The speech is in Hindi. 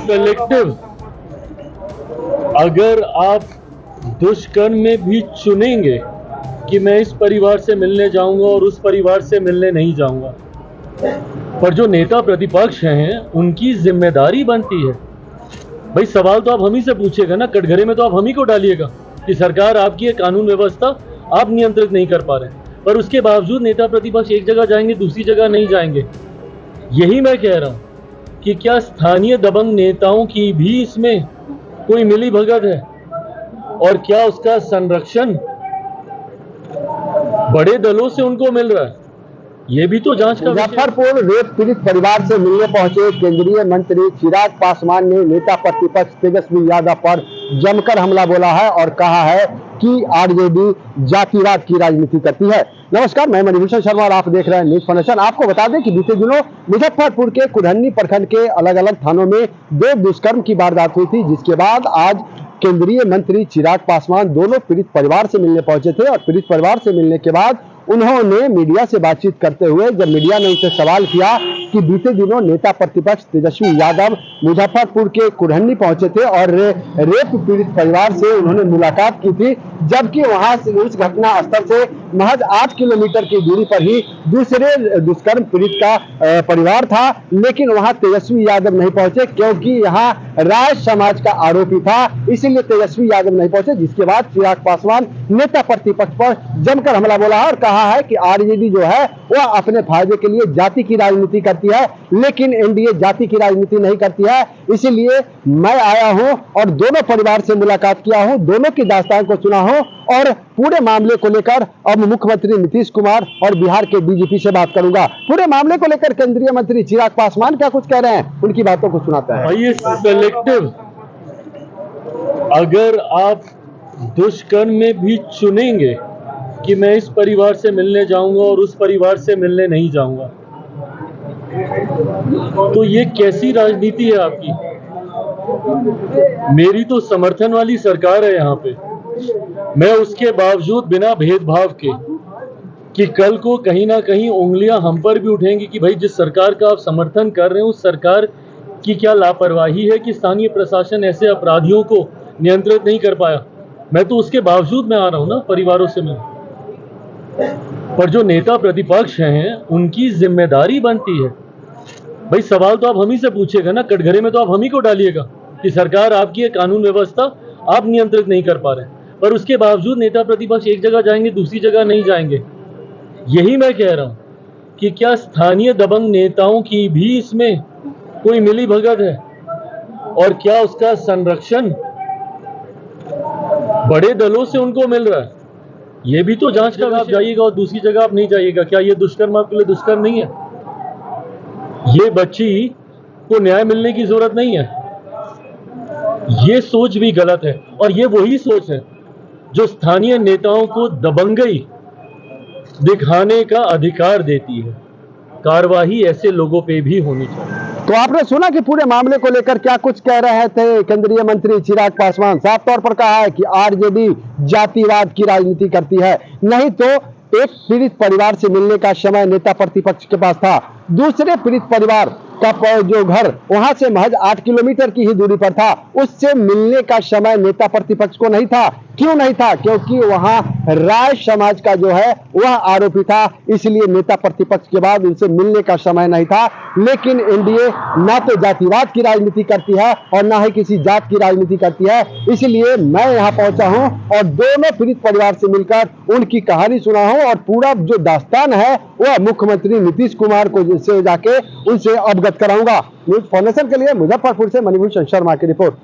कलेक्टिव, अगर आप दुष्कर्म में भी चुनेंगे कि मैं इस परिवार से मिलने जाऊंगा और उस परिवार से मिलने नहीं जाऊंगा, पर जो नेता प्रतिपक्ष हैं उनकी जिम्मेदारी बनती है। भाई सवाल तो आप हम ही से पूछेगा ना, कटघरे में तो आप हम ही को डालिएगा कि सरकार आपकी कानून व्यवस्था आप नियंत्रित नहीं कर पा रहे, पर उसके बावजूद नेता प्रतिपक्ष एक जगह जाएंगे दूसरी जगह नहीं जाएंगे। यही मैं कह रहा हूं कि क्या स्थानीय दबंग नेताओं की भी इसमें कोई मिली भगत है, और क्या उसका संरक्षण बड़े दलों से उनको मिल रहा है? ये भी तो जांच का विषय है। मुजफ्फरपुर रेप पीड़ित परिवार से मिलने पहुंचे केंद्रीय मंत्री चिराग पासवान ने नेता प्रतिपक्ष तेजस्वी यादव पर जमकर हमला बोला है और कहा है कि आरजेडी जातिवाद की राजनीति करती है। नमस्कार, मैं मणिभूषण शर्मा और आप देख रहे हैं न्यूज फाउंडेशन। आपको बता दें कि बीते दिनों मुजफ्फरपुर के कुढ़नी प्रखंड के अलग अलग थानों में 2 दुष्कर्म की वारदात हुई थी, जिसके बाद आज केंद्रीय मंत्री चिराग पासवान दोनों पीड़ित परिवार से मिलने पहुंचे थे और पीड़ित परिवार से मिलने के बाद उन्होंने मीडिया से बातचीत करते हुए, जब मीडिया ने उनसे सवाल किया कि बीते दिनों नेता प्रतिपक्ष तेजस्वी यादव मुजफ्फरपुर के कुढ़नी पहुंचे थे और रेप पीड़ित परिवार से उन्होंने मुलाकात की थी, जबकि वहां से उस घटना स्थल से महज 8 किलोमीटर की दूरी पर ही दूसरे दुष्कर्म पीड़ित का परिवार था, लेकिन वहां तेजस्वी यादव नहीं पहुंचे क्योंकि यहाँ राय समाज का आरोपी था, इसीलिए तेजस्वी यादव नहीं पहुंचे। जिसके बाद चिराग पासवान नेता प्रतिपक्ष पर जमकर हमला बोला और कहा है कि आरजेडी जो है वह अपने फायदे के लिए जाति की राजनीति करती है, लेकिन एनडीए जाति की राजनीति नहीं करती है। इसीलिए मैं आया हूं और दोनों परिवार से मुलाकात किया हूं, दोनों की दास्तान को सुना हूं और पूरे मामले को लेकर अब मुख्यमंत्री नीतीश कुमार और बिहार के डीजीपी से बात करूंगा। पूरे मामले को लेकर केंद्रीय मंत्री चिराग पासवान क्या कुछ कह रहे हैं, उनकी बातों को सुनाता है। भाई कलेक्टिव, अगर आप दुष्कर्म में भी चुनेंगे कि मैं इस परिवार से मिलने जाऊंगा और उस परिवार से मिलने नहीं जाऊंगा, तो ये कैसी राजनीति है आपकी? मेरी तो समर्थन वाली सरकार है यहाँ पे, मैं उसके बावजूद बिना भेदभाव के कि कल को कहीं ना कहीं उंगलियां हम पर भी उठेंगी कि भाई जिस सरकार का आप समर्थन कर रहे हैं उस सरकार की क्या लापरवाही है कि स्थानीय प्रशासन ऐसे अपराधियों को नियंत्रित नहीं कर पाया। मैं तो उसके बावजूद मैं आ रहा हूं ना परिवारों से मिलने, पर जो नेता प्रतिपक्ष हैं उनकी जिम्मेदारी बनती है। भाई सवाल तो आप हम ही से पूछेगा ना, कटघरे में तो आप हम ही को डालिएगा कि सरकार आपकी कानून व्यवस्था आप नियंत्रित नहीं कर पा रहे, पर उसके बावजूद नेता प्रतिपक्ष एक जगह जाएंगे दूसरी जगह नहीं जाएंगे। यही मैं कह रहा हूं कि क्या स्थानीय दबंग नेताओं की भी इसमें कोई मिली भगत है, और क्या उसका संरक्षण बड़े दलों से उनको मिल रहा है? ये भी तो जांच का, आप जाइएगा और दूसरी जगह आप नहीं जाइएगा, क्या ये दुष्कर्म आपके लिए दुष्कर्म नहीं है? ये बच्ची को न्याय मिलने की जरूरत नहीं है? ये सोच भी गलत है, और ये वही सोच है जो स्थानीय नेताओं को दबंगई दिखाने का अधिकार देती है। कार्रवाई ऐसे लोगों पे भी होनी चाहिए। तो आपने सुना कि पूरे मामले को लेकर क्या कुछ कह रहे थे केंद्रीय मंत्री चिराग पासवान। साफ तौर पर कहा है कि आरजेडी जातिवाद की राजनीति करती है, नहीं तो एक पीड़ित परिवार से मिलने का समय नेता प्रतिपक्ष के पास था, दूसरे पीड़ित परिवार का जो घर वहां से महज 8 किलोमीटर की ही दूरी पर था, उससे मिलने का समय नेता प्रतिपक्ष को नहीं था। क्यों नहीं था? क्योंकि वहां राय समाज का जो है वह आरोपी था, इसलिए नेता प्रतिपक्ष के बाद उनसे मिलने का समय नहीं था। लेकिन एनडीए ना तो जातिवाद की राजनीति करती है और ना ही किसी जात की राजनीति करती है, इसलिए मैं यहाँ पहुंचा हूं और दोनों पीड़ित परिवार से मिलकर उनकी कहानी सुना हूं और पूरा जो दास्तान है वह मुख्यमंत्री नीतीश कुमार को से जाके उनसे अवगत कराऊंगा। न्यूज फाउंडेशन के लिए मुजफ्फरपुर से मणिभूषण शर्मा की रिपोर्ट।